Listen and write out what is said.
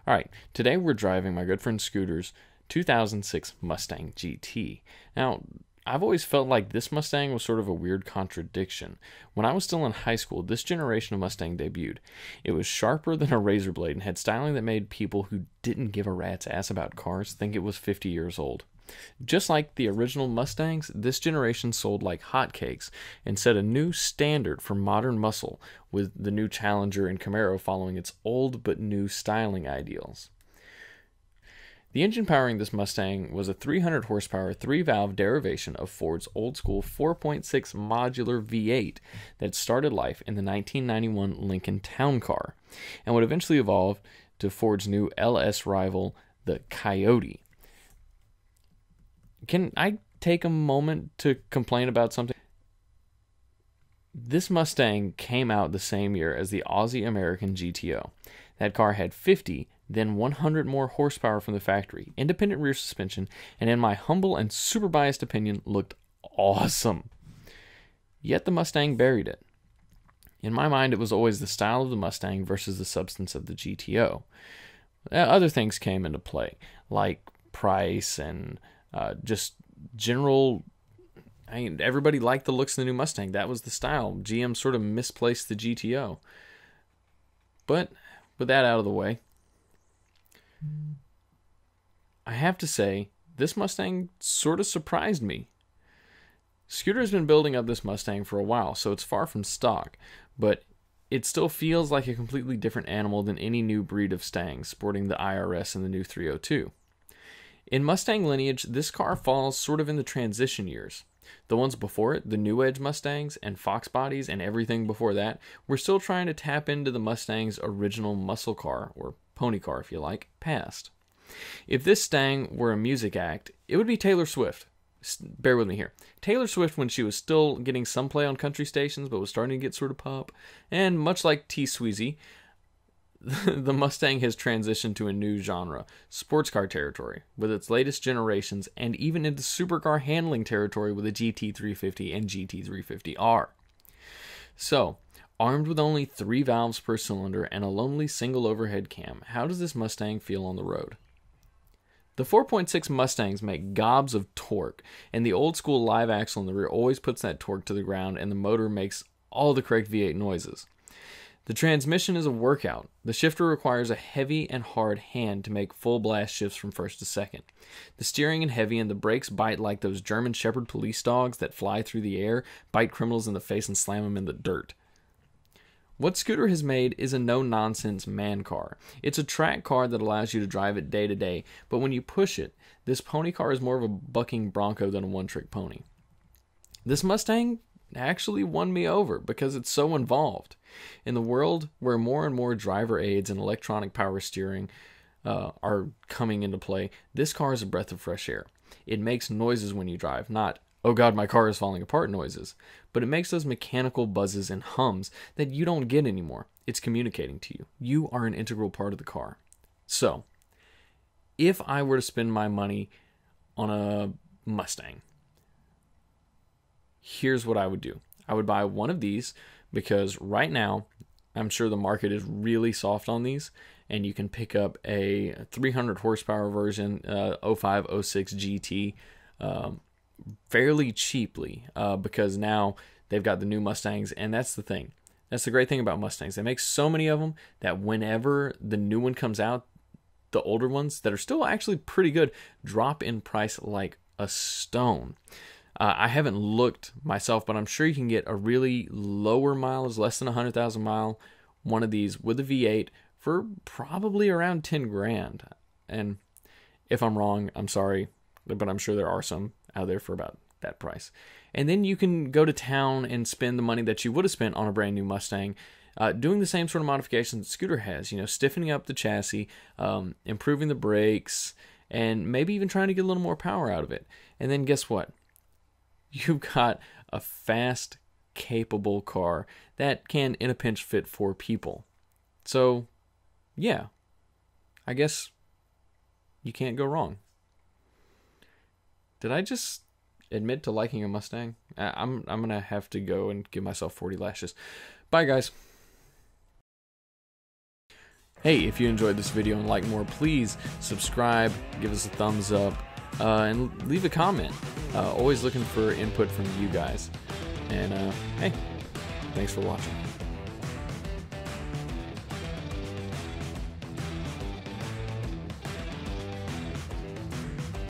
All right, today we're driving my good friend Scooter's 2006 Mustang GT. Now, I've always felt like this Mustang was sort of a weird contradiction. When I was still in high school, this generation of Mustang debuted. It was sharper than a razor blade and had styling that made people who didn't give a rat's ass about cars think it was 50 years old. Just like the original Mustangs, this generation sold like hotcakes and set a new standard for modern muscle, with the new Challenger and Camaro following its old but new styling ideals. The engine powering this Mustang was a 300 horsepower, 3-valve derivation of Ford's old school 4.6 modular V8 that started life in the 1991 Lincoln Town Car and would eventually evolve to Ford's new LS rival, the Coyote. Can I take a moment to complain about something? This Mustang came out the same year as the Aussie-American GTO. That car had 50, then 100 more horsepower from the factory, independent rear suspension, and in my humble and super biased opinion, looked awesome. Yet the Mustang buried it. In my mind, it was always the style of the Mustang versus the substance of the GTO. Other things came into play, like price and just general. I mean, everybody liked the looks of the new Mustang. That was the style. GM sort of misplaced the GTO. But with that out of the way, I have to say, this Mustang sort of surprised me. Scooter has been building up this Mustang for a while, so it's far from stock, but it still feels like a completely different animal than any new breed of Stangs, sporting the IRS and the new 302. In Mustang lineage, this car falls sort of in the transition years. The ones before it, the New Edge Mustangs and Fox bodies and everything before that, were still trying to tap into the Mustang's original muscle car, or pony car if you like, past. If this Stang were a music act, it would be Taylor Swift. Bear with me here. Taylor Swift when she was still getting some play on country stations but was starting to get sort of pop. And much like T. Sweezy, the Mustang has transitioned to a new genre, sports car territory, with its latest generations, and even into supercar handling territory with a GT350 and GT350R. So, armed with only 3 valves per cylinder and a lonely single overhead cam, how does this Mustang feel on the road? The 4.6 Mustangs make gobs of torque, and the old school live axle in the rear always puts that torque to the ground, and the motor makes all the correct V8 noises. The transmission is a workout. The shifter requires a heavy and hard hand to make full blast shifts from first to second. The steering is heavy and the brakes bite like those German Shepherd police dogs that fly through the air, bite criminals in the face and slam them in the dirt. What Scooter has made is a no-nonsense man car. It's a track car that allows you to drive it day to day, but when you push it, this pony car is more of a bucking bronco than a one-trick pony. This Mustang actually won me over because it's so involved. In the world where more and more driver aids and electronic power steering are coming into play, this car is a breath of fresh air. It makes noises when you drive, not, oh god, my car is falling apart noises, but it makes those mechanical buzzes and hums that you don't get anymore. It's communicating to you. You are an integral part of the car. So, if I were to spend my money on a Mustang, here's what I would do. I would buy one of these because right now, I'm sure the market is really soft on these, and you can pick up a 300 horsepower version, 05, 06 GT, fairly cheaply because now they've got the new Mustangs, and that's the thing. That's the great thing about Mustangs. They make so many of them that whenever the new one comes out, the older ones that are still actually pretty good drop in price like a stone. I haven't looked myself, but I'm sure you can get a really lower mileage, less than 100,000 mile, one of these with a V8 for probably around 10 grand. And if I'm wrong, I'm sorry, but I'm sure there are some out there for about that price. And then you can go to town and spend the money that you would have spent on a brand new Mustang, doing the same sort of modifications that Scooter has, stiffening up the chassis, improving the brakes, and maybe even trying to get a little more power out of it. And then guess what? You've got a fast, capable car that can, in a pinch, fit 4 people. So, yeah, I guess you can't go wrong. Did I just admit to liking a Mustang? I'm going to have to go and give myself 40 lashes. Bye, guys. Hey, if you enjoyed this video and like more, please subscribe, give us a thumbs up, and leave a comment. Always looking for input from you guys. And hey, thanks for watching.